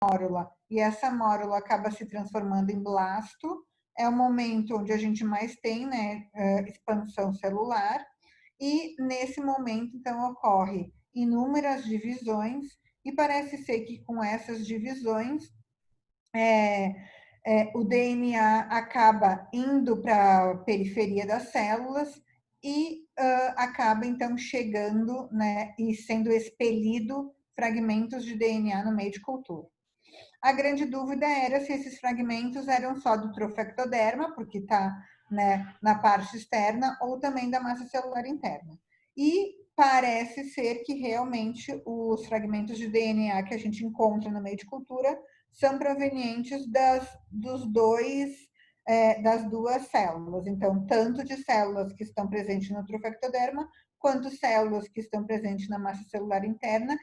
mórula e essa mórula acaba se transformando em blasto, é o momento onde a gente mais tem, né, expansão celular, e nesse momento, então, ocorre inúmeras divisões, e parece ser que com essas divisões, o DNA acaba indo para a periferia das células e acaba, então, chegando, né, e sendo expelido fragmentos de DNA no meio de cultura. A grande dúvida era se esses fragmentos eram só do trofectoderma, porque está, né, na parte externa, ou também da massa celular interna. E parece ser que realmente os fragmentos de DNA que a gente encontra no meio de cultura são provenientes das duas células. Então, tanto de células que estão presentes no trofectoderma, quanto células que estão presentes na massa celular interna,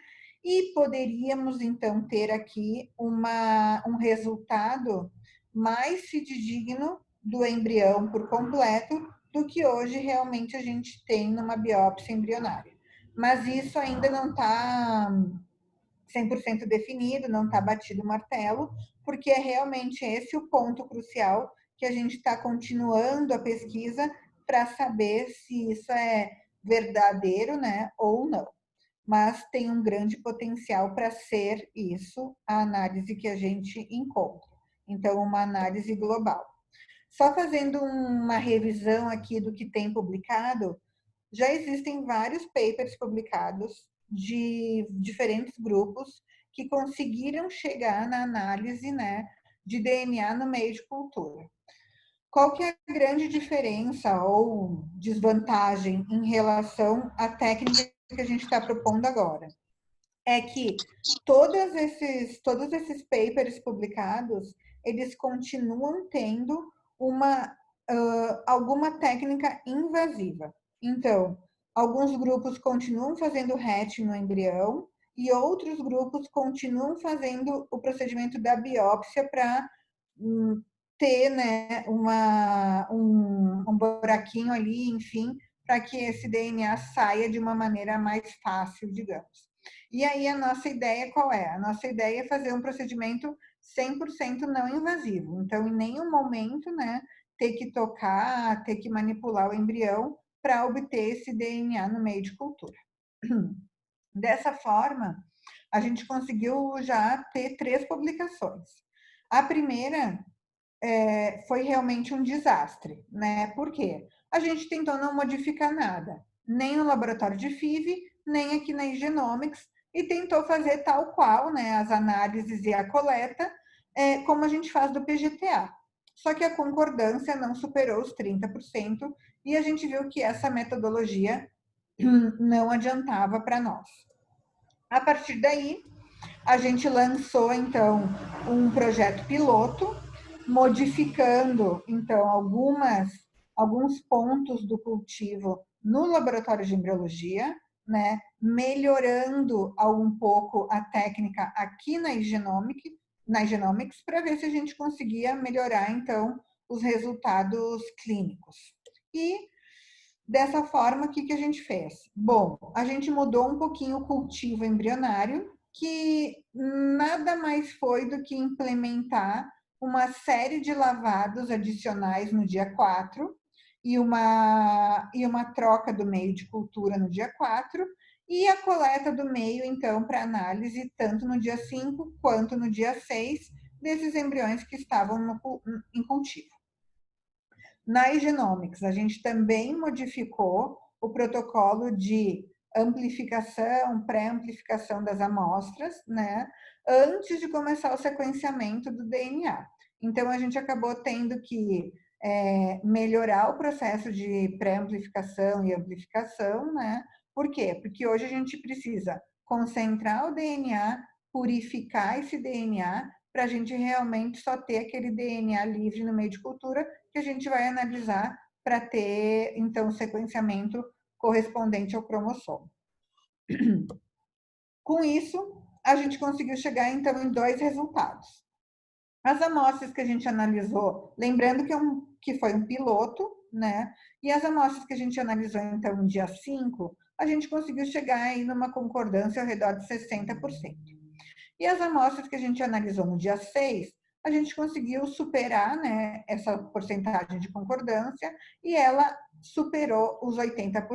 e poderíamos, então, ter aqui um resultado mais fidedigno do embrião por completo do que hoje realmente a gente tem numa biópsia embrionária. Mas isso ainda não está 100% definido, não está batido o martelo, porque é realmente esse o ponto crucial que a gente está continuando a pesquisa para saber se isso é verdadeiro, né, ou não. Mas tem um grande potencial para ser isso a análise que a gente encontra. Então, uma análise global. Só fazendo uma revisão aqui do que tem publicado, já existem vários papers publicados de diferentes grupos que conseguiram chegar na análise, né, de DNA no meio de cultura. Qual que é a grande diferença ou desvantagem em relação à técnica que a gente está propondo agora? É que todos esses papers publicados, eles continuam tendo alguma técnica invasiva. Então, alguns grupos continuam fazendo hatch no embrião e outros grupos continuam fazendo o procedimento da biópsia para ter, né, um buraquinho ali, enfim, para que esse DNA saia de uma maneira mais fácil, digamos. E aí a nossa ideia qual é? A nossa ideia é fazer um procedimento 100% não invasivo. Então, em nenhum momento, né, ter que tocar, ter que manipular o embrião para obter esse DNA no meio de cultura. Dessa forma, a gente conseguiu já ter 3 publicações. A primeira foi realmente um desastre, né? Por quê? A gente tentou não modificar nada, nem no laboratório de FIV, nem aqui na Genomics, e tentou fazer tal qual, né, as análises e a coleta, como a gente faz do PGTA. Só que a concordância não superou os 30%, e a gente viu que essa metodologia não adiantava para nós. A partir daí, a gente lançou, então, um projeto piloto, modificando, então, alguns pontos do cultivo no laboratório de embriologia, né, melhorando um pouco a técnica aqui na Genomics, para ver se a gente conseguia melhorar, então, os resultados clínicos. E, dessa forma, o que a gente fez? Bom, a gente mudou um pouquinho o cultivo embrionário, que nada mais foi do que implementar uma série de lavados adicionais no dia 4 e uma troca do meio de cultura no dia 4 e a coleta do meio, então, para análise tanto no dia 5 quanto no dia 6 desses embriões que estavam em cultivo. Na Genomics, a gente também modificou o protocolo de amplificação, pré-amplificação das amostras, né, antes de começar o sequenciamento do DNA. Então, a gente acabou tendo que melhorar o processo de pré-amplificação e amplificação, né? Por quê? Porque hoje a gente precisa concentrar o DNA, purificar esse DNA, para a gente realmente só ter aquele DNA livre no meio de cultura que a gente vai analisar para ter, então, o sequenciamento correspondente ao cromossomo. Com isso, a gente conseguiu chegar, então, em 2 resultados. As amostras que a gente analisou, lembrando que foi um piloto, né? E as amostras que a gente analisou, então, no dia 5, a gente conseguiu chegar aí numa concordância ao redor de 60%. E as amostras que a gente analisou no dia 6, a gente conseguiu superar, né, essa porcentagem de concordância e ela superou os 80%.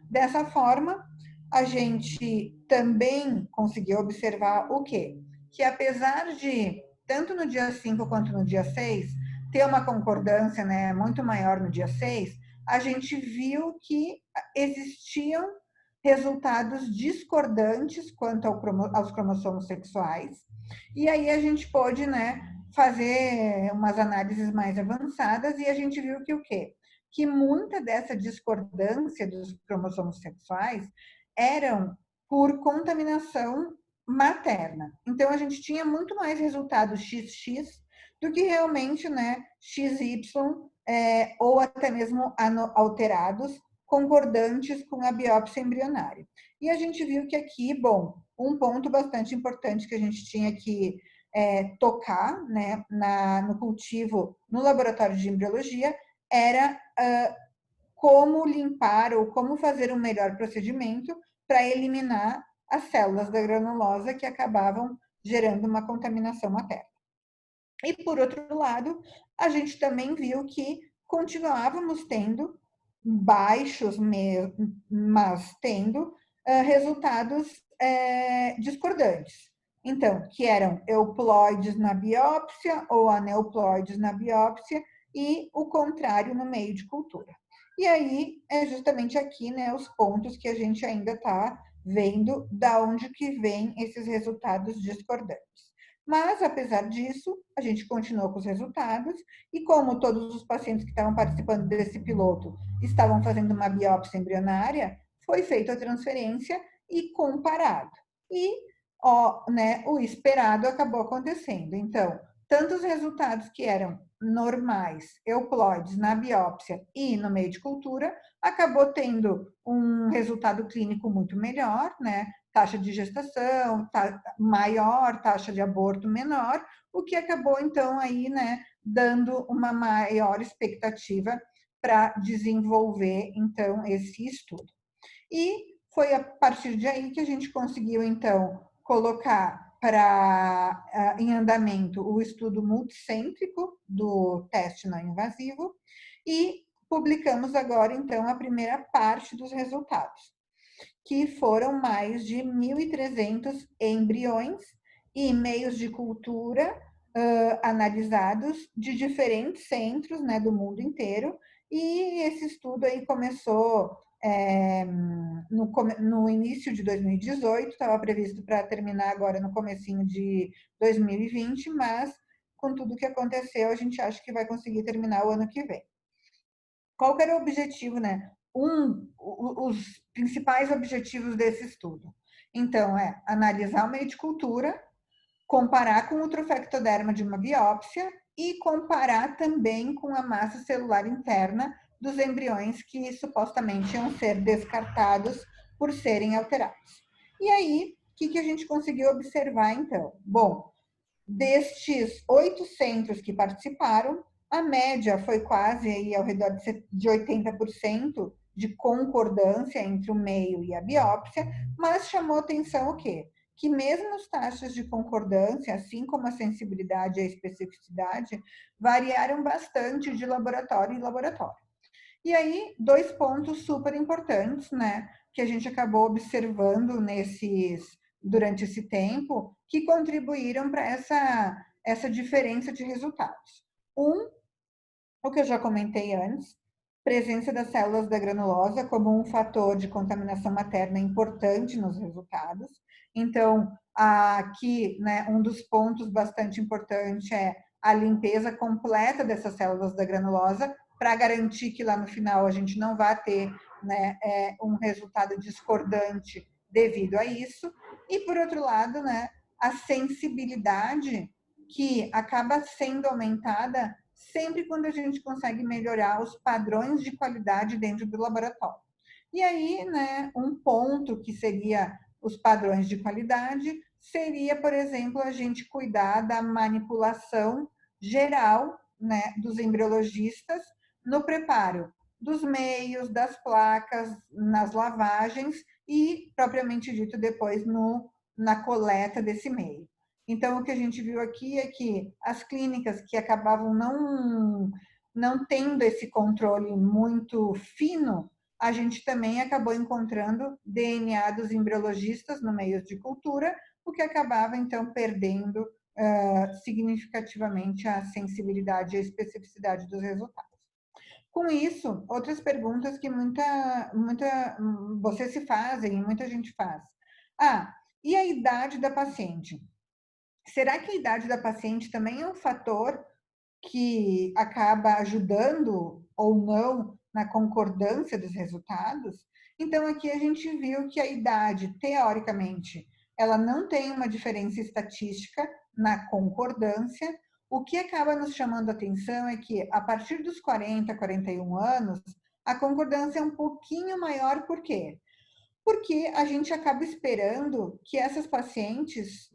Dessa forma, a gente também conseguiu observar o quê? Que apesar de, tanto no dia 5 quanto no dia 6 ter uma concordância, né, muito maior no dia 6, a gente viu que existiam resultados discordantes quanto aos cromossomos sexuais. E aí a gente pôde, né, fazer umas análises mais avançadas e a gente viu que o quê? Que muita dessa discordância dos cromossomos sexuais eram por contaminação materna. Então a gente tinha muito mais resultados XX do que realmente, né, XY, ou até mesmo alterados, concordantes com a biópsia embrionária. E a gente viu que aqui, bom, um ponto bastante importante que a gente tinha que tocar, né, no cultivo, no laboratório de embriologia, era como limpar ou como fazer um melhor procedimento para eliminar as células da granulosa que acabavam gerando uma contaminação materna. E, por outro lado, a gente também viu que continuávamos tendo baixos, mas tendo resultados discordantes. Então, que eram euploides na biópsia ou aneuploides na biópsia e o contrário no meio de cultura. E aí é justamente aqui, né, os pontos que a gente ainda está vendo da onde que vêm esses resultados discordantes. Mas, apesar disso, a gente continuou com os resultados e como todos os pacientes que estavam participando desse piloto estavam fazendo uma biópsia embrionária, foi feita a transferência e comparado. E né, o esperado acabou acontecendo. Então, tanto os resultados que eram normais, euploides na biópsia e no meio de cultura, acabou tendo um resultado clínico muito melhor, né? Taxa de gestação maior, taxa de aborto menor, o que acabou então aí, né, dando uma maior expectativa para desenvolver então esse estudo. E foi a partir de aí que a gente conseguiu então colocar em andamento o estudo multicêntrico do teste não invasivo e publicamos agora então a primeira parte dos resultados, que foram mais de 1.300 embriões e meios de cultura analisados de diferentes centros, né, do mundo inteiro. E esse estudo aí começou no início de 2018, estava previsto para terminar agora no comecinho de 2020, mas com tudo que aconteceu, a gente acha que vai conseguir terminar o ano que vem. Qual que era o objetivo, né? Os principais objetivos desse estudo. Então, analisar o meio de cultura, comparar com o trofectoderma de uma biópsia e comparar também com a massa celular interna dos embriões que supostamente iam ser descartados por serem alterados. E aí, o que a gente conseguiu observar, então? Bom, destes 8 centros que participaram, a média foi quase aí ao redor de 80% de concordância entre o meio e a biópsia, mas chamou atenção o quê? Que mesmo as taxas de concordância, assim como a sensibilidade e a especificidade, variaram bastante de laboratório em laboratório. E aí, 2 pontos super importantes, né, que a gente acabou observando durante esse tempo, que contribuíram para essa diferença de resultados. O que eu já comentei antes, presença das células da granulosa como um fator de contaminação materna importante nos resultados. Então, aqui, né, um dos pontos bastante importante é a limpeza completa dessas células da granulosa, para garantir que lá no final a gente não vai ter, né, um resultado discordante devido a isso. E, por outro lado, né, a sensibilidade que acaba sendo aumentada sempre quando a gente consegue melhorar os padrões de qualidade dentro do laboratório. E aí, né, um ponto que seria os padrões de qualidade seria, por exemplo, a gente cuidar da manipulação geral, né, dos embriologistas no preparo dos meios, das placas, nas lavagens e, propriamente dito, depois no na coleta desse meio. Então, o que a gente viu aqui é que as clínicas que acabavam não tendo esse controle muito fino, a gente também acabou encontrando DNA dos embriologistas no meio de cultura, o que acabava, então, perdendo significativamente a sensibilidade e a especificidade dos resultados. Com isso, outras perguntas que vocês se fazem e muita gente faz. E a idade da paciente? Será que a idade da paciente também é um fator que acaba ajudando ou não na concordância dos resultados? Então, aqui a gente viu que a idade, teoricamente, ela não tem uma diferença estatística na concordância. O que acaba nos chamando a atenção é que, a partir dos 40, 41 anos, a concordância é um pouquinho maior. Por quê? Porque a gente acaba esperando que essas pacientes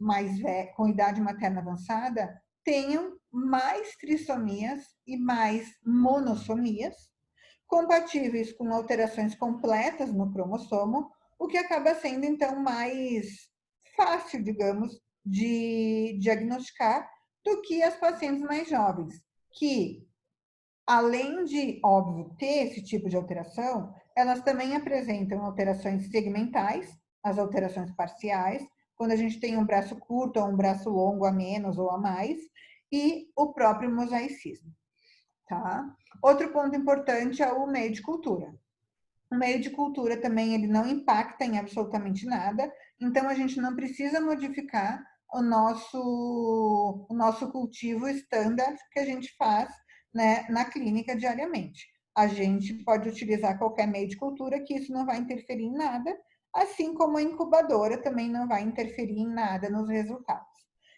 com idade materna avançada tenham mais trissomias e mais monossomias, compatíveis com alterações completas no cromossomo, o que acaba sendo, então, mais fácil, digamos, de diagnosticar do que as pacientes mais jovens, que, além de, óbvio, ter esse tipo de alteração, elas também apresentam alterações segmentais, as alterações parciais, quando a gente tem um braço curto ou um braço longo a menos ou a mais, e o próprio mosaicismo. Tá? Outro ponto importante é o meio de cultura. O meio de cultura também ele não impacta em absolutamente nada, então a gente não precisa modificar o nosso cultivo standard que a gente faz, né, na clínica diariamente. A gente pode utilizar qualquer meio de cultura que isso não vai interferir em nada, assim como a incubadora também não vai interferir em nada nos resultados.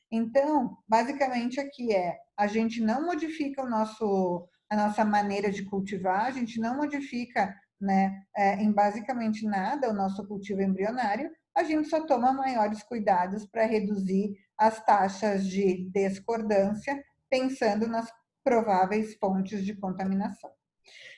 Então, basicamente aqui a gente não modifica a nossa maneira de cultivar, a gente não modifica, né, em basicamente nada o nosso cultivo embrionário, a gente só toma maiores cuidados para reduzir as taxas de discordância, pensando nas prováveis fontes de contaminação.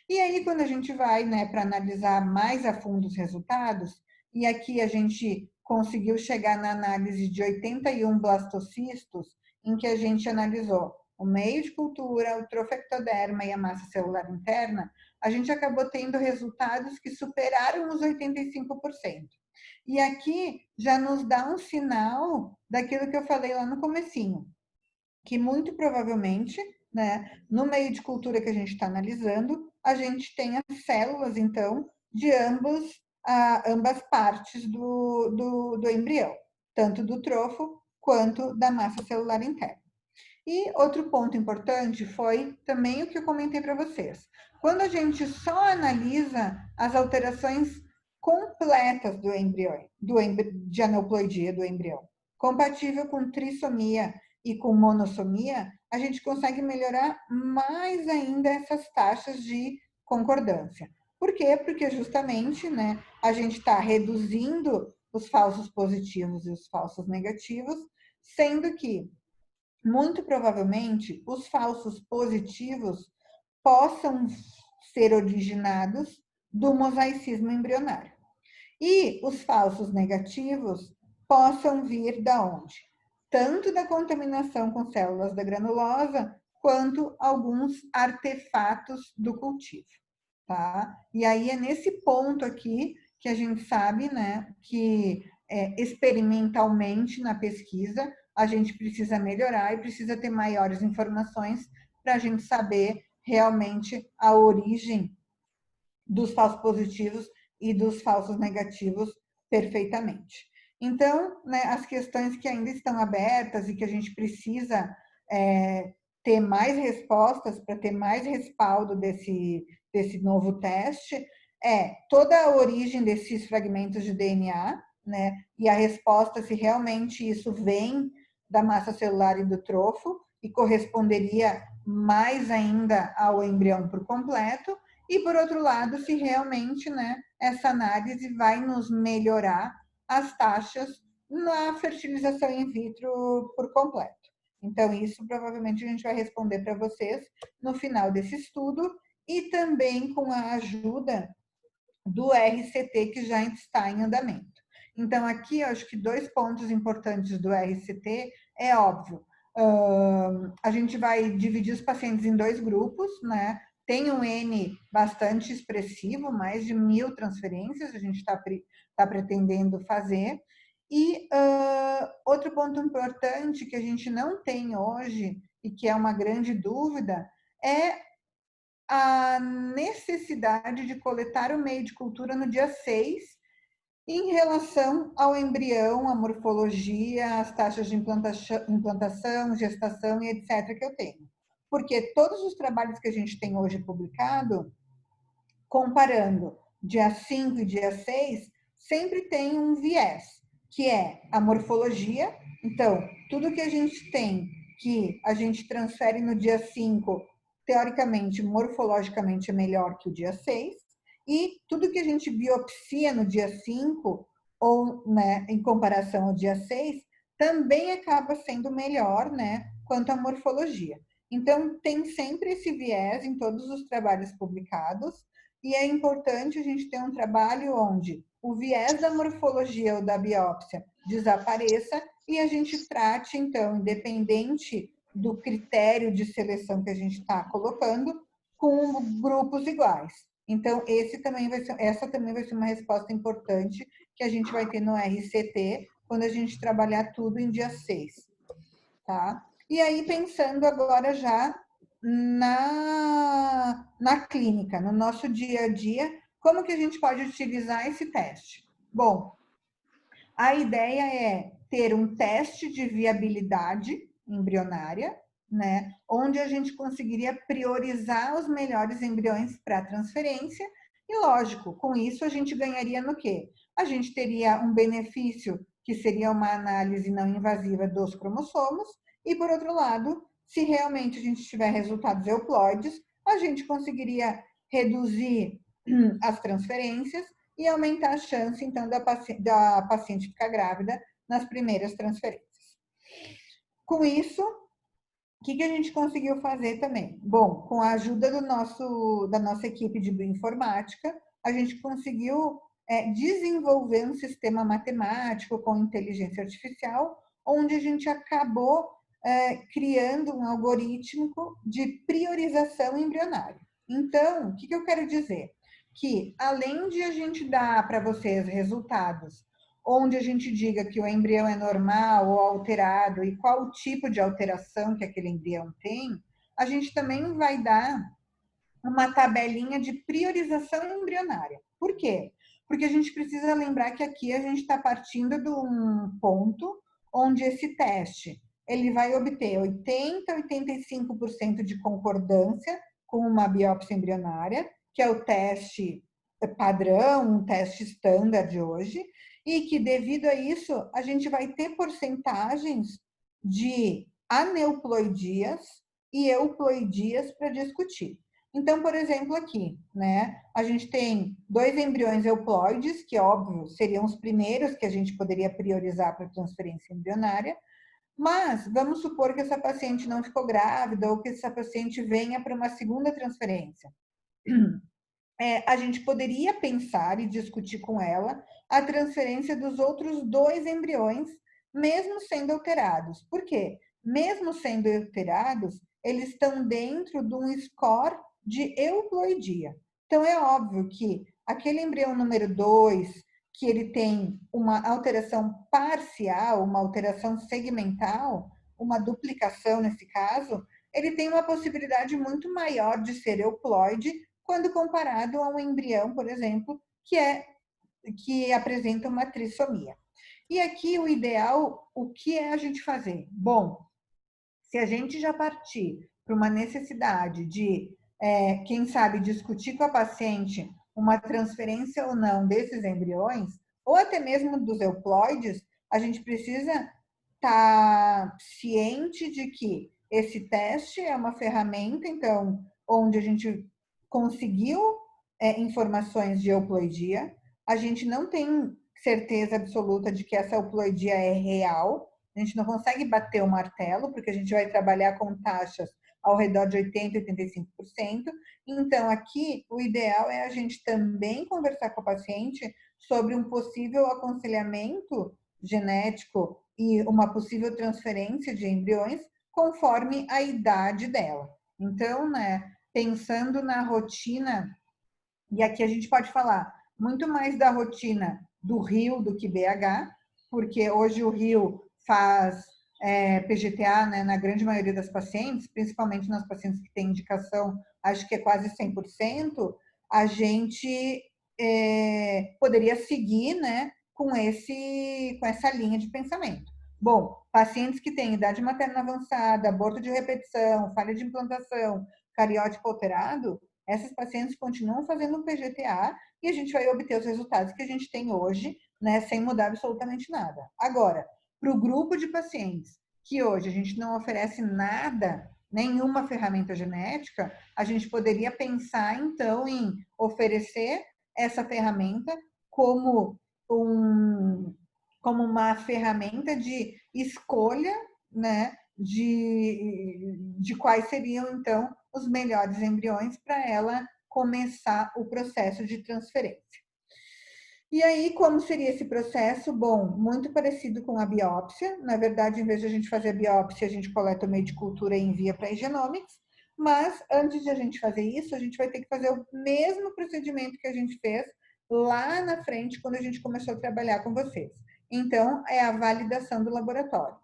E aí, quando a gente vai, né, para analisar mais a fundo os resultados, e aqui a gente conseguiu chegar na análise de 81 blastocistos, em que a gente analisou o meio de cultura, o trofectoderma e a massa celular interna, a gente acabou tendo resultados que superaram os 85%. E aqui já nos dá um sinal daquilo que eu falei lá no comecinho, que muito provavelmente, né, no meio de cultura que a gente está analisando, a gente tem as células, então, de ambas partes do embrião, tanto do trofo quanto da massa celular interna. E outro ponto importante foi também o que eu comentei para vocês. Quando a gente só analisa as alterações completas do embrião, de aneuploidia do embrião, compatível com trissomia e com monossomia, a gente consegue melhorar mais ainda essas taxas de concordância. Por quê? Porque justamente, né, a gente está reduzindo os falsos positivos e os falsos negativos, sendo que muito provavelmente os falsos positivos possam ser originados do mosaicismo embrionário. E os falsos negativos possam vir da onde? Tanto da contaminação com células da granulosa, quanto alguns artefatos do cultivo, tá? E aí é nesse ponto aqui que a gente sabe, né, que experimentalmente na pesquisa a gente precisa melhorar e precisa ter maiores informações para a gente saber realmente a origem dos falsos positivos e dos falsos negativos perfeitamente. Então, né, as questões que ainda estão abertas e que a gente precisa ter mais respostas para ter mais respaldo desse novo teste toda a origem desses fragmentos de DNA, né, e a resposta se realmente isso vem da massa celular e do trofo e corresponderia mais ainda ao embrião por completo, e por outro lado, se realmente, né, essa análise vai nos melhorar as taxas na fertilização in vitro por completo. Então, isso provavelmente a gente vai responder para vocês no final desse estudo e também com a ajuda do RCT que já está em andamento. Então, aqui, eu acho que 2 pontos importantes do RCT é óbvio. A gente vai dividir os pacientes em 2 grupos, né? Tem um N bastante expressivo, mais de 1.000 transferências a gente está pretendendo fazer. E outro ponto importante que a gente não tem hoje, e que é uma grande dúvida, é a necessidade de coletar o meio de cultura no dia 6, em relação ao embrião, a morfologia, as taxas de implantação, gestação e etc. que eu tenho. Porque todos os trabalhos que a gente tem hoje publicado, comparando dia 5 e dia 6, sempre tem um viés, que é a morfologia. Então, tudo que a gente tem que a gente transfere no dia 5, teoricamente, morfologicamente é melhor que o dia 6, e tudo que a gente biopsia no dia 5, ou né, em comparação ao dia 6, também acaba sendo melhor, né, quanto à morfologia. Então, tem sempre esse viés em todos os trabalhos publicados, e é importante a gente ter um trabalho onde o viés da morfologia ou da biópsia desapareça e a gente trate, então, independente do critério de seleção que a gente está colocando, com grupos iguais. Então, essa também vai ser uma resposta importante que a gente vai ter no RCT, quando a gente trabalhar tudo em dia 6. Tá? E aí, pensando agora já na clínica, no nosso dia a dia, como que a gente pode utilizar esse teste? Bom, a ideia é ter um teste de viabilidade embrionária, né, onde a gente conseguiria priorizar os melhores embriões para transferência, e lógico, com isso a gente ganharia no quê? A gente teria um benefício que seria uma análise não invasiva dos cromossomos, e por outro lado, se realmente a gente tiver resultados euploides, a gente conseguiria reduzir as transferências e aumentar a chance, então, da paciente ficar grávida nas primeiras transferências. Com isso, o que a gente conseguiu fazer também? Bom, com a ajuda da nossa equipe de bioinformática, a gente conseguiu desenvolver um sistema matemático com inteligência artificial, onde a gente acabou criando um algoritmo de priorização embrionária. Então, o que eu quero dizer? Que, além de a gente dar para vocês resultados onde a gente diga que o embrião é normal ou alterado e qual o tipo de alteração que aquele embrião tem, a gente também vai dar uma tabelinha de priorização embrionária. Por quê? Porque a gente precisa lembrar que aqui a gente está partindo de um ponto onde esse teste ele vai obter 80, 85% de concordância com uma biópsia embrionária, que é o teste padrão, um teste standard hoje, e que devido a isso a gente vai ter porcentagens de aneuploidias e euploidias para discutir. Então, por exemplo, aqui, né, a gente tem 2 embriões euploides, que, óbvio, seriam os primeiros que a gente poderia priorizar para transferência embrionária, mas vamos supor que essa paciente não ficou grávida ou que essa paciente venha para uma segunda transferência. A gente poderia pensar e discutir com ela a transferência dos outros 2 embriões, mesmo sendo alterados. Por quê? Mesmo sendo alterados, eles estão dentro de um score de euploidia. Então, é óbvio que aquele embrião número 2, que ele tem uma alteração parcial, uma alteração segmental, uma duplicação nesse caso, ele tem uma possibilidade muito maior de ser euploide quando comparado a um embrião, por exemplo, que apresenta uma trissomia. E aqui o ideal, o que é a gente fazer? Bom, se a gente já partir para uma necessidade de, quem sabe, discutir com a paciente uma transferência ou não desses embriões, ou até mesmo dos euploides, a gente precisa estar ciente de que esse teste é uma ferramenta, então, onde a gente conseguiu informações de euploidia, a gente não tem certeza absoluta de que essa euploidia é real, a gente não consegue bater o martelo, porque a gente vai trabalhar com taxas ao redor de 80%, 85%. Então, aqui, o ideal é a gente também conversar com a paciente sobre um possível aconselhamento genético e uma possível transferência de embriões conforme a idade dela. Então, né, pensando na rotina, e aqui a gente pode falar muito mais da rotina do Rio do que BH, porque hoje o Rio faz PGTA, né, na grande maioria das pacientes, principalmente nas pacientes que têm indicação, acho que é quase 100%, a gente poderia seguir, né, com essa linha de pensamento. Bom, pacientes que têm idade materna avançada, aborto de repetição, falha de implantação, cariótipo alterado, essas pacientes continuam fazendo um PGTA e a gente vai obter os resultados que a gente tem hoje, né, sem mudar absolutamente nada. Agora, para o grupo de pacientes que hoje a gente não oferece nada, nenhuma ferramenta genética, a gente poderia pensar, então, em oferecer essa ferramenta como como uma ferramenta de escolha, né, de quais seriam, então, os melhores embriões para ela começar o processo de transferência. E aí, como seria esse processo? Bom, muito parecido com a biópsia. Na verdade, em vez de a gente fazer a biópsia, a gente coleta o meio de cultura e envia para a Genomics. Mas, antes de a gente fazer isso, a gente vai ter que fazer o mesmo procedimento que a gente fez lá na frente, quando a gente começou a trabalhar com vocês. Então, é a validação do laboratório.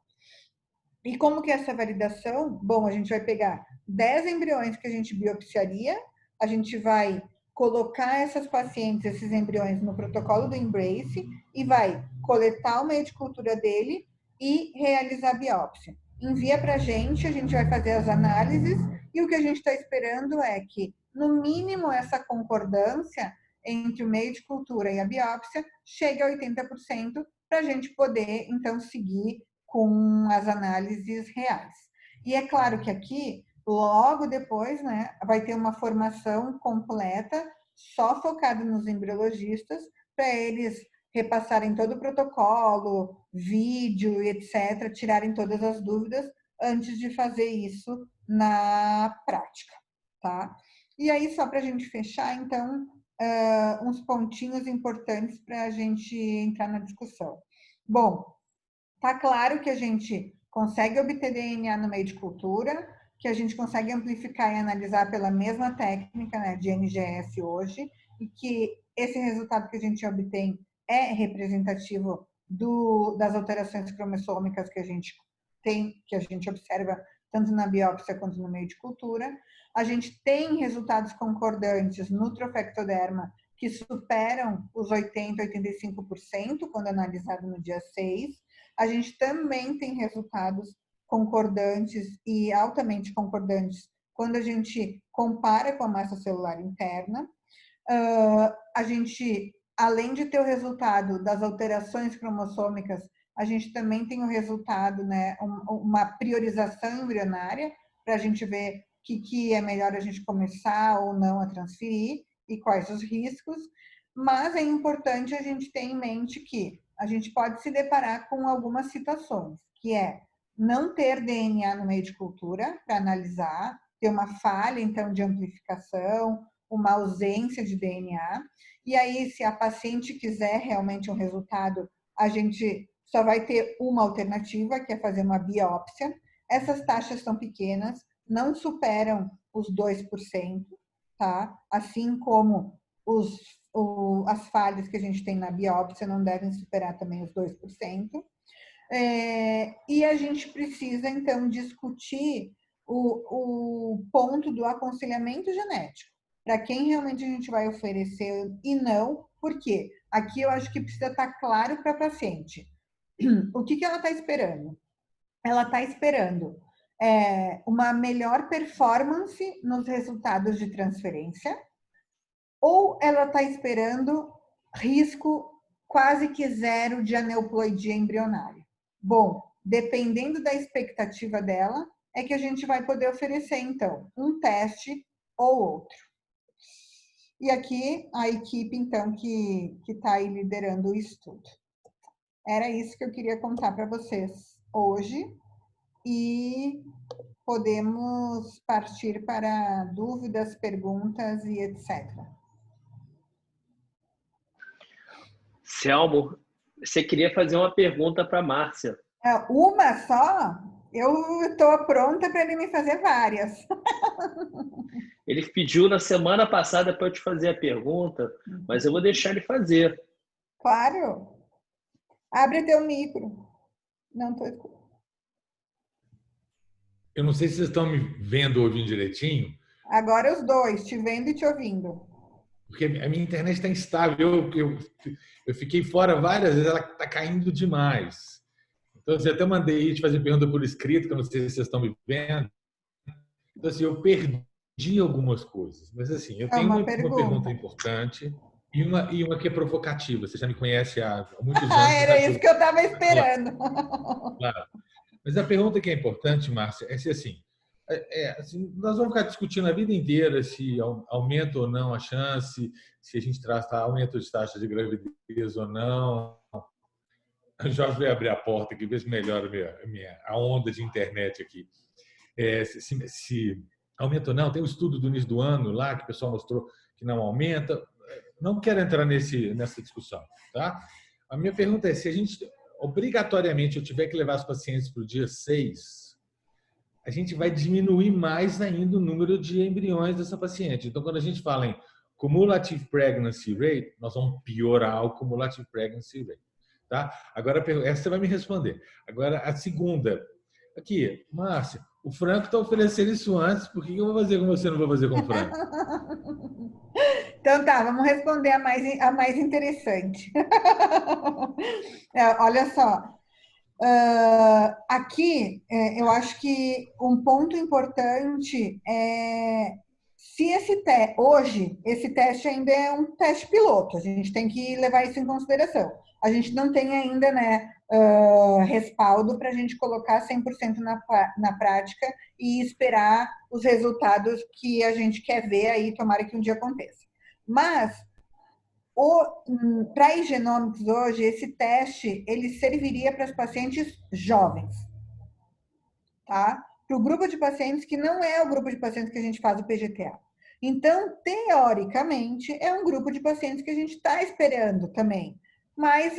E como que é essa validação? Bom, a gente vai pegar 10 embriões que a gente biopsiaria, a gente vai colocar essas pacientes, esses embriões no protocolo do Embrace e vai coletar o meio de cultura dele e realizar a biópsia. Envia para a gente vai fazer as análises e o que a gente está esperando é que, no mínimo, essa concordância entre o meio de cultura e a biópsia chegue a 80% para a gente poder, então, seguir com as análises reais. E é claro que aqui, logo depois, né, vai ter uma formação completa, só focada nos embriologistas, para eles repassarem todo o protocolo, vídeo, etc., tirarem todas as dúvidas antes de fazer isso na prática, tá? E aí, só para a gente fechar, então, uns pontinhos importantes para a gente entrar na discussão. Bom, tá claro que a gente consegue obter DNA no meio de cultura, que a gente consegue amplificar e analisar pela mesma técnica, né, de NGS hoje, e que esse resultado que a gente obtém é representativo das alterações cromossômicas que a gente tem, que a gente observa tanto na biópsia quanto no meio de cultura. A gente tem resultados concordantes no trofectoderma que superam os 80, 85% quando analisado no dia 6. A gente também tem resultados concordantes e altamente concordantes quando a gente compara com a massa celular interna. A gente, além de ter o resultado das alterações cromossômicas, a gente também tem o resultado, né, uma priorização embrionária, para a gente ver o que é melhor a gente começar ou não a transferir e quais os riscos. Mas é importante a gente ter em mente que a gente pode se deparar com algumas situações, que é não ter DNA no meio de cultura para analisar, ter uma falha, então, de amplificação, uma ausência de DNA. E aí, se a paciente quiser realmente um resultado, a gente só vai ter uma alternativa, que é fazer uma biópsia. Essas taxas são pequenas, não superam os 2%, tá? Assim como as falhas que a gente tem na biópsia não devem superar também os 2%. E a gente precisa, então, discutir o ponto do aconselhamento genético, para quem realmente a gente vai oferecer e não, por quê? Aqui eu acho que precisa estar claro para a paciente. O que ela está esperando? Ela está esperando uma melhor performance nos resultados de transferência, ou ela está esperando risco quase que zero de aneuploidia embrionária. Bom, dependendo da expectativa dela, é que a gente vai poder oferecer, então, um teste ou outro. E aqui a equipe, então, que está aí liderando o estudo. Era isso que eu queria contar para vocês hoje e podemos partir para dúvidas, perguntas e etc. Selmo, você queria fazer uma pergunta para a Márcia. Uma só? Eu estou pronta para ele me fazer várias. Ele pediu na semana passada para eu te fazer a pergunta, mas eu vou deixar ele fazer. Claro. Abre teu micro. Não estou escutando. Eu não sei se vocês estão me vendo ou ouvindo direitinho, Agora os dois, te vendo e te ouvindo. porque a minha internet está instável. Eu fiquei fora várias vezes, ela está caindo demais. Então, assim, eu até mandei te fazer pergunta por escrito, que eu não sei se vocês estão me vendo. Então, assim, eu perdi algumas coisas. Mas, assim, eu É tenho uma uma pergunta pergunta. importante e uma que é provocativa. Você já me conhece há muitos Ah, anos, você era sabe que isso eu... que eu estava esperando. Claro. Mas a pergunta que é importante, Márcia, é se assim, assim, nós vamos ficar discutindo a vida inteira se aumenta ou não a chance, se a gente traz aumento de taxa de gravidez ou não. O Jorge vai abrir a porta aqui, ver se melhora a onda de internet aqui. Se aumenta ou não, tem um estudo do início do ano lá que o pessoal mostrou que não aumenta. Não quero entrar nessa discussão, tá? A minha pergunta é: se a gente obrigatoriamente eu tiver que levar os pacientes para o dia 6, a gente vai diminuir mais ainda o número de embriões dessa paciente. Então, quando a gente fala em cumulative pregnancy rate, nós vamos piorar o cumulative pregnancy rate. Tá? Agora, essa você vai me responder. Agora, a segunda. Aqui, Márcia, o Franco está oferecendo isso antes, por que eu vou fazer com você e não vou fazer com o Franco? Então tá, vamos responder a mais interessante. Olha só, aqui eu acho que um ponto importante é se hoje esse teste ainda é um teste piloto, a gente tem que levar isso em consideração. A gente não tem ainda, né, respaldo para a gente colocar 100% na prática e esperar os resultados que a gente quer ver aí, tomara que um dia aconteça. Mas para a Igenomics hoje, esse teste ele serviria para os pacientes jovens, tá? Para o grupo de pacientes que não é o grupo de pacientes que a gente faz o PGTA. Então, teoricamente, é um grupo de pacientes que a gente está esperando também. Mas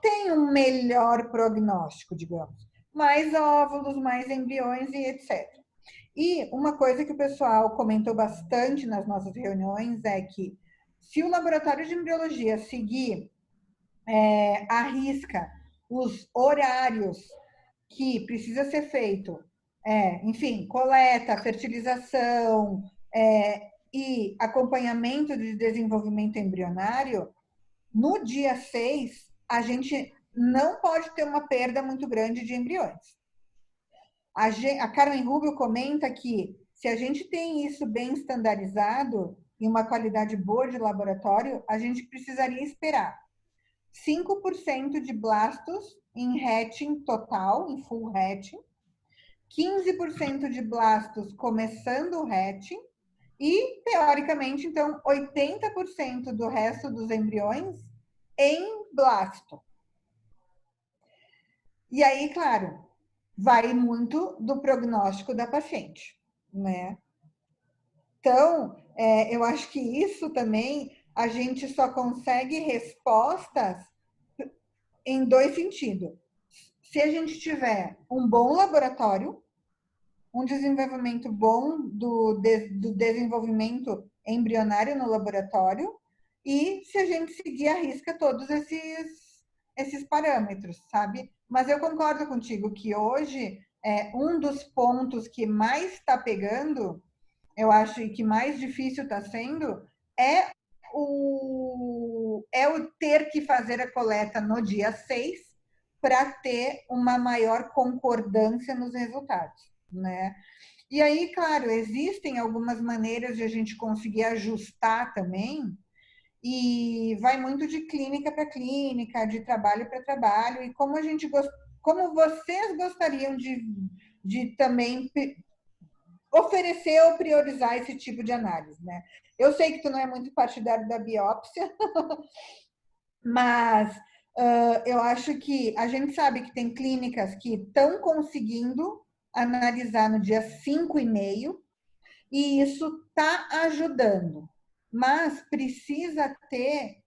tem um melhor prognóstico, digamos. Mais óvulos, mais embriões e etc. E uma coisa que o pessoal comentou bastante nas nossas reuniões é que se o laboratório de embriologia seguir à risca os horários que precisa ser feito, enfim, coleta, fertilização e acompanhamento de desenvolvimento embrionário, no dia 6, a gente não pode ter uma perda muito grande de embriões. A Carmen Rubio comenta que se a gente tem isso bem estandarizado e uma qualidade boa de laboratório, a gente precisaria esperar 5% de blastos em hatching total, em full hatching, 15% de blastos começando o hatching e, teoricamente, então, 80% do resto dos embriões em blasto. E aí, claro, vai muito do prognóstico da paciente, né? Então, eu acho que isso também a gente só consegue respostas em dois sentidos. Se a gente tiver um bom laboratório, um desenvolvimento bom do desenvolvimento embrionário no laboratório, e se a gente seguir à risca todos esses parâmetros, sabe? Mas eu concordo contigo que hoje um dos pontos que mais está pegando, eu acho, e que mais difícil está sendo, é o ter que fazer a coleta no dia 6 para ter uma maior concordância nos resultados, né? E aí, claro, existem algumas maneiras de a gente conseguir ajustar também, e vai muito de clínica para clínica, de trabalho para trabalho, e como vocês gostariam de também oferecer ou priorizar esse tipo de análise, né? Eu sei que tu não é muito partidário da biópsia, mas eu acho que a gente sabe que tem clínicas que estão conseguindo analisar no dia 5,5 e isso está ajudando. Mas precisa ter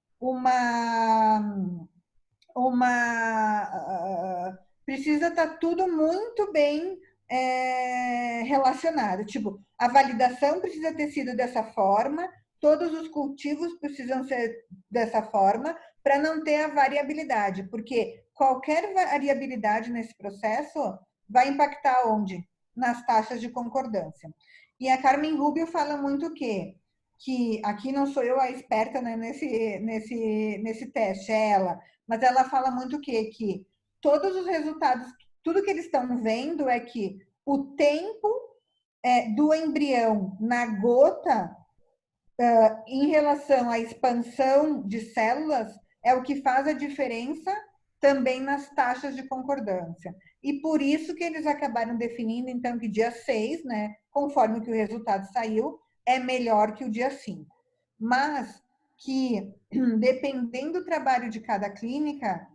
precisa estar tudo muito bem relacionado. Tipo, a validação precisa ter sido dessa forma, todos os cultivos precisam ser dessa forma, para não ter a variabilidade, porque qualquer variabilidade nesse processo vai impactar onde? Nas taxas de concordância. E a Carmen Rubio fala muito que aqui não sou eu a esperta, né, nesse teste, é ela, mas ela fala muito que todos os resultados, tudo que eles estão vendo é que o tempo do embrião na gota em relação à expansão de células é o que faz a diferença também nas taxas de concordância. E por isso que eles acabaram definindo, então, que dia 6, né, conforme que o resultado saiu, é melhor que o dia 5. Mas que, dependendo do trabalho de cada clínica,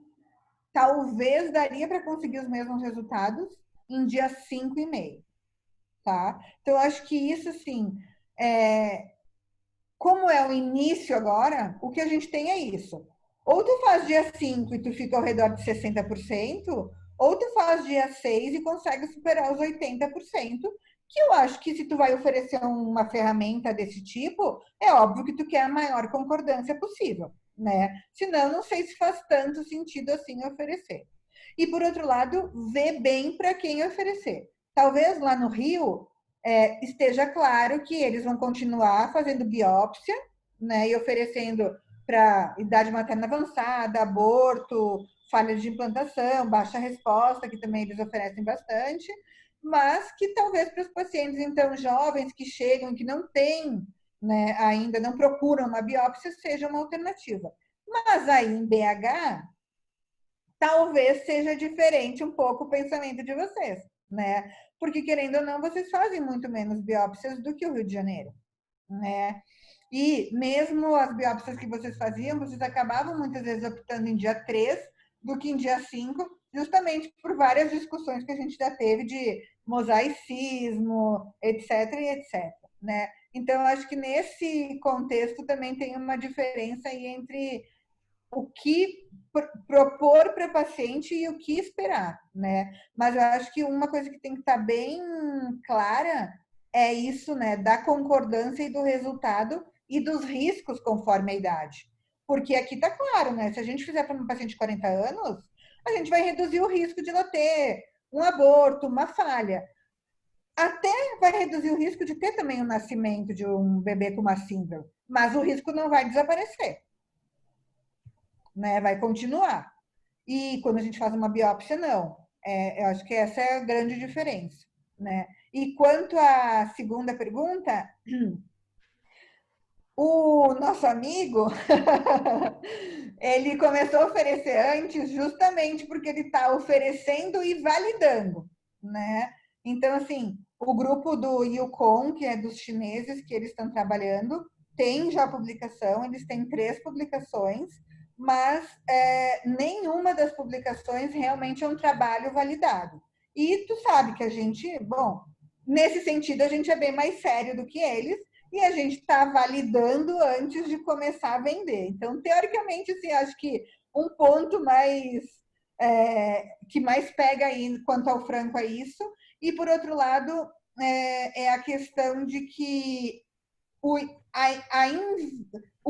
talvez daria para conseguir os mesmos resultados em dia 5,5. Tá? Então, eu acho que isso, assim, como é o início agora, o que a gente tem é isso. Ou tu faz dia 5 e tu fica ao redor de 60%, ou tu faz dia 6 e consegue superar os 80%, que eu acho que se tu vai oferecer uma ferramenta desse tipo, é óbvio que tu quer a maior concordância possível, né? Senão, não sei se faz tanto sentido assim oferecer. E, por outro lado, ver bem para quem oferecer. Talvez lá no Rio esteja claro que eles vão continuar fazendo biópsia, né, e oferecendo para idade materna avançada, aborto, falha de implantação, baixa resposta, que também eles oferecem bastante, mas que talvez para os pacientes, então, jovens que chegam, que não têm, né, ainda não procuram uma biópsia, seja uma alternativa. Mas aí em BH, talvez seja diferente um pouco o pensamento de vocês, né? Porque, querendo ou não, vocês fazem muito menos biópsias do que o Rio de Janeiro, né? E mesmo as biópsias que vocês faziam, vocês acabavam muitas vezes optando em dia 3 do que em dia 5, justamente por várias discussões que a gente já teve de mosaicismo, etc, e etc, né? Então, eu acho que nesse contexto também tem uma diferença aí entre o que propor para paciente e o que esperar, né? Mas eu acho que uma coisa que tem que estar bem clara é isso, né? Da concordância e do resultado e dos riscos conforme a idade. Porque aqui está claro, né? Se a gente fizer para uma paciente de 40 anos, a gente vai reduzir o risco de ela ter um aborto, uma falha. Até vai reduzir o risco de ter também o nascimento de um bebê com uma síndrome, mas o risco não vai desaparecer, né? Vai continuar. E quando a gente faz uma biópsia, não. Eu acho que essa é a grande diferença, né? E quanto à segunda pergunta, o nosso amigo, ele começou a oferecer antes justamente porque ele está oferecendo e validando, né? Então, assim, o grupo do Yukon, que é dos chineses que eles estão trabalhando, tem já publicação, eles têm 3 publicações, mas nenhuma das publicações realmente é um trabalho validado. E tu sabe que a gente, bom, nesse sentido, a gente é bem mais sério do que eles, e a gente está validando antes de começar a vender. Então, teoricamente, assim, acho que um ponto mais que mais pega aí quanto ao franco é isso. E, por outro lado, é a questão de que o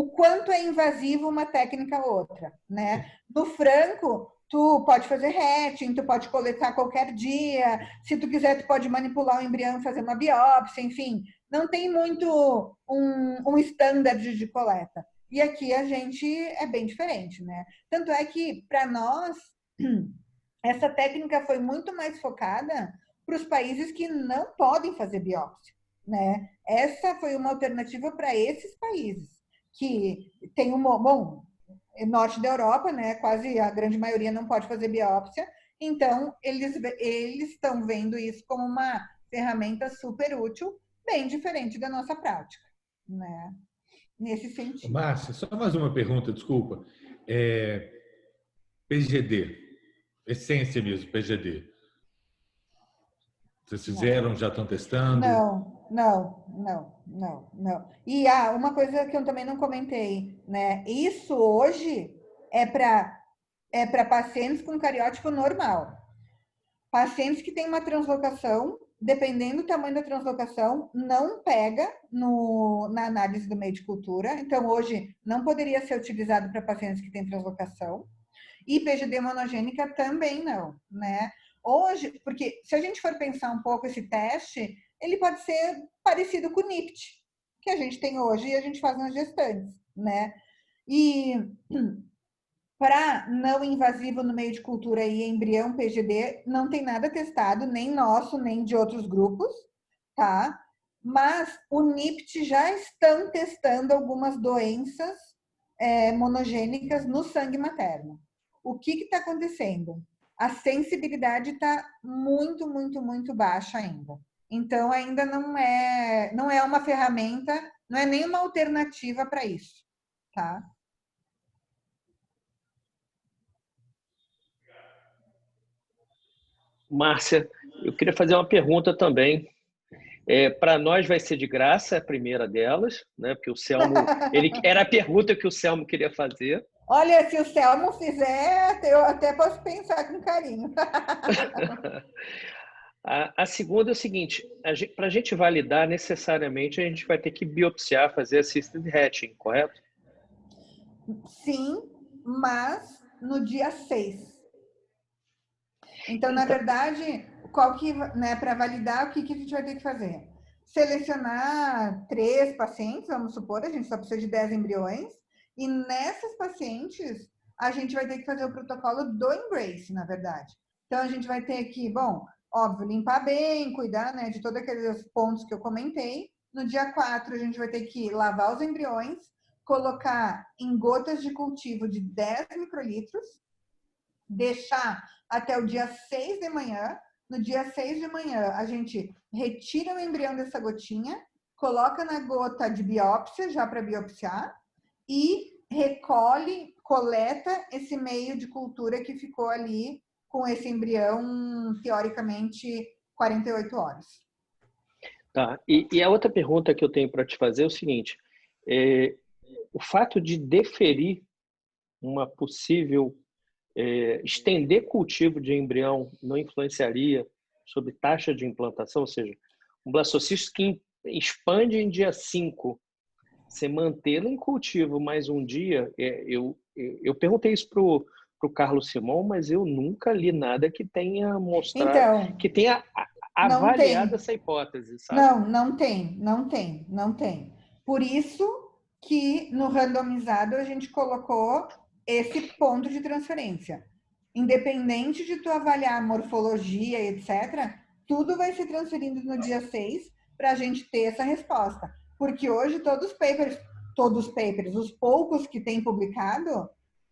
quanto é invasivo uma técnica ou outra, né? No franco, tu pode fazer hatching, tu pode coletar qualquer dia, se tu quiser, tu pode manipular o embrião e fazer uma biópsia, enfim, não tem muito um standard de coleta. E aqui a gente é bem diferente, né? Tanto é que, para nós, essa técnica foi muito mais focada para os países que não podem fazer biópsia, né? Essa foi uma alternativa para esses países, que tem bom, norte da Europa, né? Quase a grande maioria não pode fazer biópsia, então eles estão vendo isso como uma ferramenta super útil, bem diferente da nossa prática, né? Nesse sentido. Márcia, só mais uma pergunta, desculpa. PGD, essência mesmo, PGD. Vocês fizeram, já estão testando? Não. E uma coisa que eu também não comentei. né? Isso hoje é para pacientes com cariótipo normal. Pacientes que têm uma translocação, dependendo do tamanho da translocação, não pega na análise do meio de cultura. Então, hoje, não poderia ser utilizado para pacientes que têm translocação. E PGD monogênica também não, né? Hoje, porque se a gente for pensar um pouco esse teste, ele pode ser parecido com o NIPT, que a gente tem hoje e a gente faz nas gestantes, né? E para não invasivo no meio de cultura e embrião PGD, não tem nada testado, nem nosso, nem de outros grupos, tá? Mas o NIPT já estão testando algumas doenças monogênicas no sangue materno. O que está acontecendo? A sensibilidade está muito, muito, muito baixa ainda. Então, ainda não é uma ferramenta, não é nenhuma alternativa para isso, tá? Márcia, eu queria fazer uma pergunta também. Para nós vai ser de graça a primeira delas, né? Porque o Selmo, era a pergunta que o Selmo queria fazer. Olha, se o Selmo fizer, eu até posso pensar com carinho. A segunda é o seguinte, para a gente validar, necessariamente, a gente vai ter que biopsiar, fazer assisted hatching, correto? Sim, mas no dia 6. Então, na verdade, para validar, o que a gente vai ter que fazer? Selecionar 3 pacientes, vamos supor, a gente só precisa de 10 embriões, e nessas pacientes, a gente vai ter que fazer o protocolo do Embrace, na verdade. Então, a gente vai ter que, bom, óbvio, limpar bem, cuidar, né, de todos aqueles pontos que eu comentei. No dia 4, a gente vai ter que lavar os embriões, colocar em gotas de cultivo de 10 microlitros, deixar até o dia 6 de manhã. No dia 6 de manhã, a gente retira o embrião dessa gotinha, coloca na gota de biópsia, já para biopsiar, e coleta esse meio de cultura que ficou ali com esse embrião, teoricamente, 48 horas. Tá. E a outra pergunta que eu tenho para te fazer é o seguinte: o fato de deferir uma possível estender cultivo de embrião não influenciaria sobre taxa de implantação? Ou seja, um blastocisto que expande em dia 5, você mantê-lo em cultivo mais um dia, eu perguntei isso para o Carlos Simon, mas eu nunca li nada que tenha mostrado, então, que tenha avaliado essa hipótese, sabe? Não tem. Por isso que no randomizado a gente colocou esse ponto de transferência. Independente de tu avaliar a morfologia, etc., tudo vai ser transferido no dia 6 para a gente ter essa resposta. Porque hoje todos os papers, os poucos que tem publicado,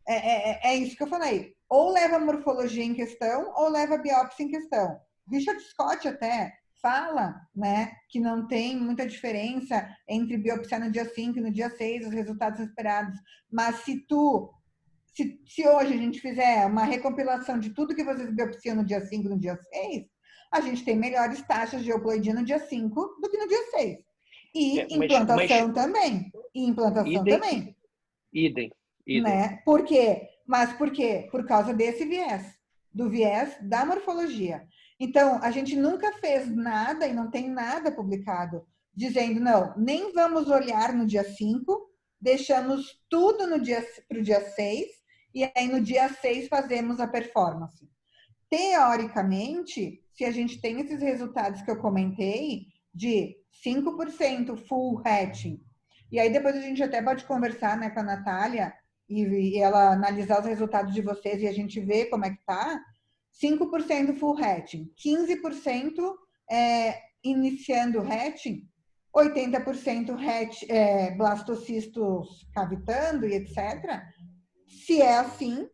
é isso que eu falei. Ou leva a morfologia em questão, ou leva a biópsia em questão. Richard Scott até fala, né, que não tem muita diferença entre biopsiar no dia 5 e no dia 6, os resultados esperados. Mas se hoje a gente fizer uma recompilação de tudo que vocês biopsiam no dia 5 e no dia 6, a gente tem melhores taxas de euploidia no dia 5 do que no dia 6. E implantação também. E implantação também. Idem. Né? Por quê? Mas por quê? Por causa desse viés, do viés da morfologia. Então, a gente nunca fez nada e não tem nada publicado dizendo, não, nem vamos olhar no dia 5, deixamos tudo para o dia 6, e aí no dia 6 fazemos a performance. Teoricamente, se a gente tem esses resultados que eu comentei, de 5% full hatching, e aí depois a gente até pode conversar, né, com a Natália, e ela analisar os resultados de vocês e a gente ver como é que tá. 5% full hatching, 15% iniciando hatching, 80% blastocistos cavitando e etc. Se é assim,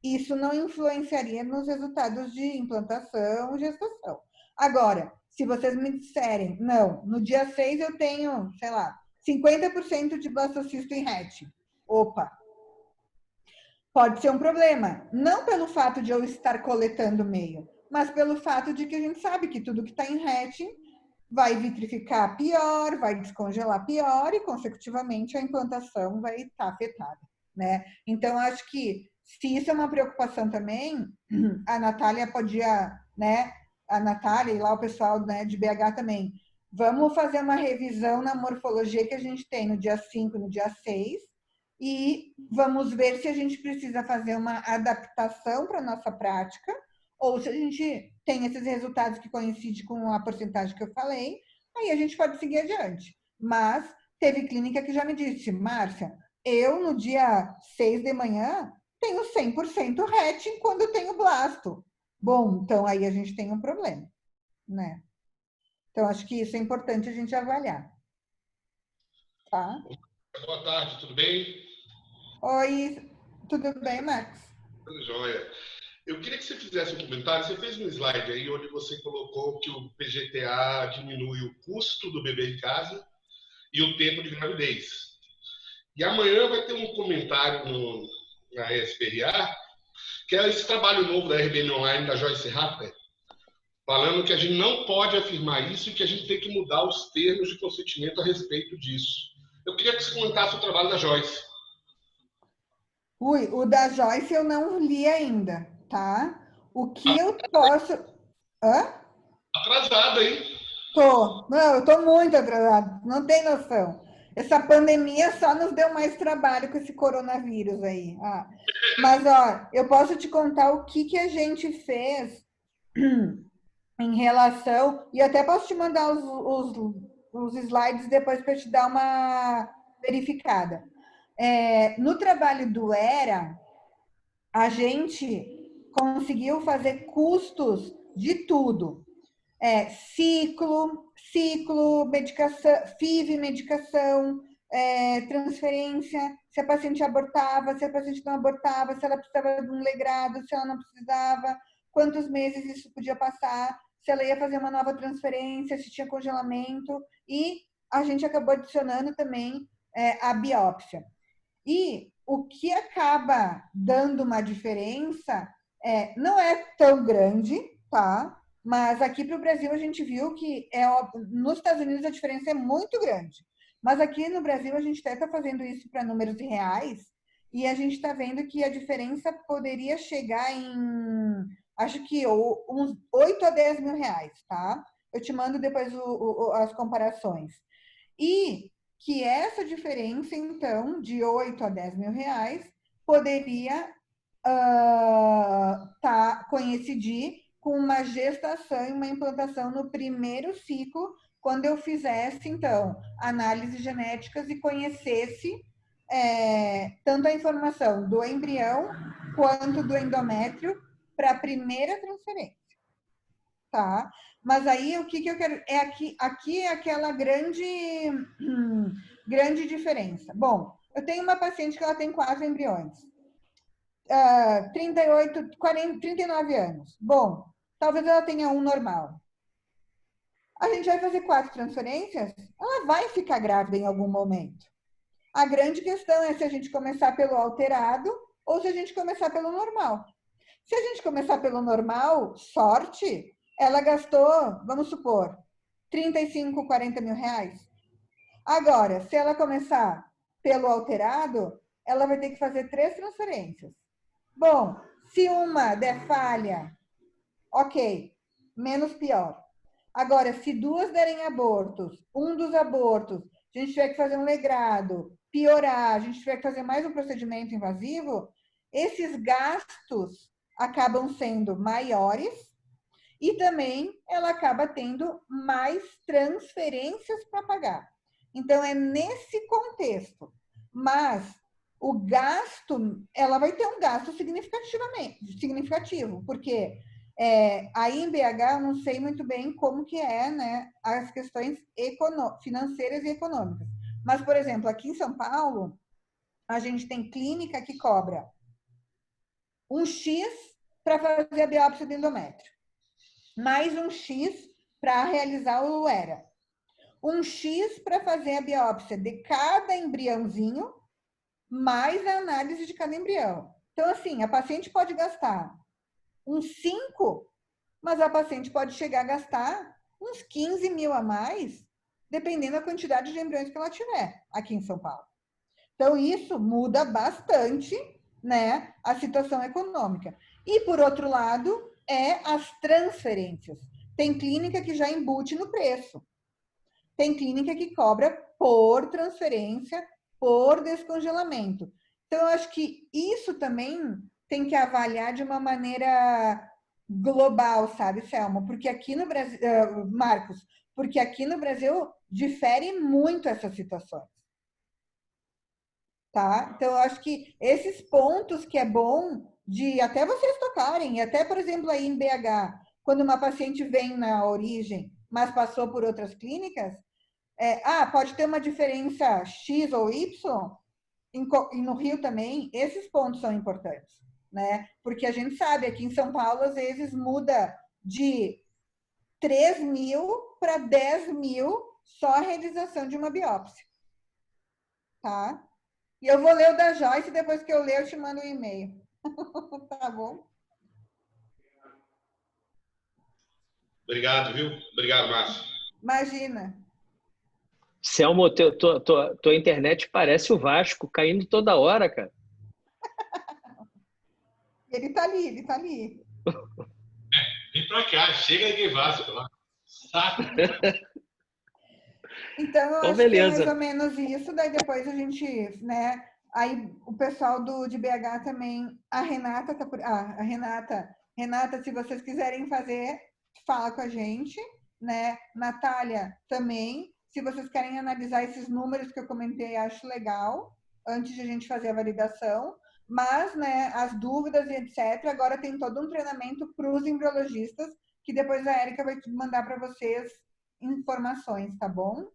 isso não influenciaria nos resultados de implantação e gestação. Agora, se vocês me disserem, não, no dia 6 eu tenho, sei lá, 50% de blastocisto em hatching. Opa! Pode ser um problema, não pelo fato de eu estar coletando meio, mas pelo fato de que a gente sabe que tudo que está em hatching vai vitrificar pior, vai descongelar pior e, consecutivamente, a implantação vai estar afetada, né? Então, acho que, se isso é uma preocupação também, a Natália podia, né? A Natália e lá o pessoal, né, de BH também, vamos fazer uma revisão na morfologia que a gente tem no dia 5, no dia 6, e vamos ver se a gente precisa fazer uma adaptação para a nossa prática, ou se a gente tem esses resultados que coincidem com a porcentagem que eu falei, aí a gente pode seguir adiante. Mas teve clínica que já me disse, Márcia, eu no dia 6 de manhã tenho 100% RET quando eu tenho blasto. Bom, então aí a gente tem um problema, né? Então acho que isso é importante a gente avaliar. Tá? Boa tarde, tudo bem? Oi, tudo bem, Max? Tudo jóia. Eu queria que você fizesse um comentário. Você fez um slide aí onde você colocou que o PGTA diminui o custo do bebê em casa e o tempo de gravidez. E amanhã vai ter um comentário na SPRA, que é esse trabalho novo da RBN Online, da Joyce Harper, falando que a gente não pode afirmar isso e que a gente tem que mudar os termos de consentimento a respeito disso. Eu queria que você comentasse o trabalho da Joyce. Ui, o da Joyce eu não li ainda, tá? O que eu posso... Hã? Atrasada, hein? Não, eu tô muito atrasada, não tem noção. Essa pandemia só nos deu mais trabalho com esse coronavírus aí. Mas, ó, eu posso te contar o que a gente fez em relação... E até posso te mandar os slides depois para te dar uma verificada. No trabalho do ERA, a gente conseguiu fazer custos de tudo. Ciclo, medicação, FIV, medicação, transferência, se a paciente abortava, se a paciente não abortava, se ela precisava de um legrado, se ela não precisava, quantos meses isso podia passar, se ela ia fazer uma nova transferência, se tinha congelamento, e a gente acabou adicionando também a biópsia. E o que acaba dando uma diferença não é tão grande, tá? Mas aqui para o Brasil a gente viu que nos Estados Unidos a diferença é muito grande. Mas aqui no Brasil a gente até está fazendo isso para números reais e a gente está vendo que a diferença poderia chegar em, acho que uns 8 a 10 mil reais, tá? Eu te mando depois as comparações. E que essa diferença, então, de 8 a 10 mil reais, poderia coincidir com uma gestação e uma implantação no primeiro ciclo, quando eu fizesse, então, análises genéticas e conhecesse tanto a informação do embrião quanto do endométrio para a primeira transferência. Tá? Mas aí o que eu quero aqui é aquela grande diferença. Bom, eu tenho uma paciente que ela tem 4 embriões, 38, 40, 39 anos. Bom, talvez ela tenha um normal. A gente vai fazer 4 transferências, ela vai ficar grávida em algum momento. A grande questão é se a gente começar pelo alterado ou se a gente começar pelo normal. Se a gente começar pelo normal, sorte, ela gastou, vamos supor, 35, 40 mil reais. Agora, se ela começar pelo alterado, ela vai ter que fazer 3 transferências. Bom, se uma der falha, ok, menos pior. Agora, se 2 derem abortos, um dos abortos, a gente tiver que fazer um legrado, piorar, a gente tiver que fazer mais um procedimento invasivo, esses gastos acabam sendo maiores e também ela acaba tendo mais transferências para pagar. Então, é nesse contexto. Mas o gasto, ela vai ter um gasto significativo, porque aí em BH eu não sei muito bem como que é, né, as questões financeiras e econômicas. Mas, por exemplo, aqui em São Paulo, a gente tem clínica que cobra um X para fazer a biópsia do endométrio, mais um X para realizar o ERA, um X para fazer a biópsia de cada embriãozinho, mais a análise de cada embrião. Então, assim, a paciente pode gastar uns 5, mas a paciente pode chegar a gastar uns 15 mil a mais, dependendo da quantidade de embriões que ela tiver aqui em São Paulo. Então, isso muda bastante, né, a situação econômica. E, por outro lado, as transferências. Tem clínica que já embute no preço. Tem clínica que cobra por transferência, por descongelamento. Então, eu acho que isso também tem que avaliar de uma maneira global, sabe, Selma? Porque aqui no Brasil, Marcos, porque aqui no Brasil difere muito essas situações. Tá? Então, eu acho que esses pontos que é bom de até vocês tocarem, até, por exemplo, aí em BH, quando uma paciente vem na origem, mas passou por outras clínicas, pode ter uma diferença X ou Y, e no Rio também, esses pontos são importantes, né? Porque a gente sabe, aqui em São Paulo, às vezes muda de 3 mil para 10 mil só a realização de uma biópsia, tá? E eu vou ler o da Joyce, depois que eu ler, eu te mando um e-mail. Tá bom? Obrigado, viu? Obrigado, Márcio. Imagina. Selmo, tua internet parece o Vasco, caindo toda hora, cara. Ele tá ali, ele tá ali. Vem pra cá, chega de Vasco lá. Saco. Então, eu Então, acho que é mais beleza. ou menos isso. Daí depois a gente, né? Aí o pessoal de BH também, a Renata tá por. A Renata, se vocês quiserem fazer, fala com a gente, né? Natália também. Se vocês querem analisar esses números que eu comentei, acho legal, antes de a gente fazer a validação. Mas, né, as dúvidas e etc., agora tem todo um treinamento para os embriologistas, que depois a Érica vai mandar para vocês informações, tá bom?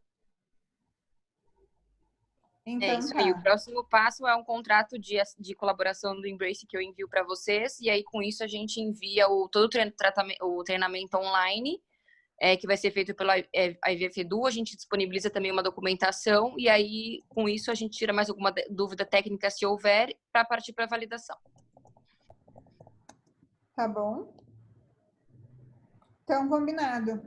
É Então isso aí. O tá. próximo passo é um contrato de colaboração do Embrace que eu envio para vocês. E aí, com isso, a gente envia todo o treinamento online, que vai ser feito pela IVF Edu. A gente disponibiliza também uma documentação. E aí, com isso, a gente tira mais alguma dúvida técnica, se houver, para partir para a validação. Tá bom? Então, combinado.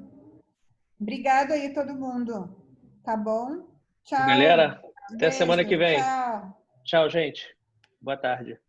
Obrigado aí, todo mundo. Tá bom? Galera, Tchau. até semana que Beijo. vem. Tchau. Tchau, gente. Boa tarde.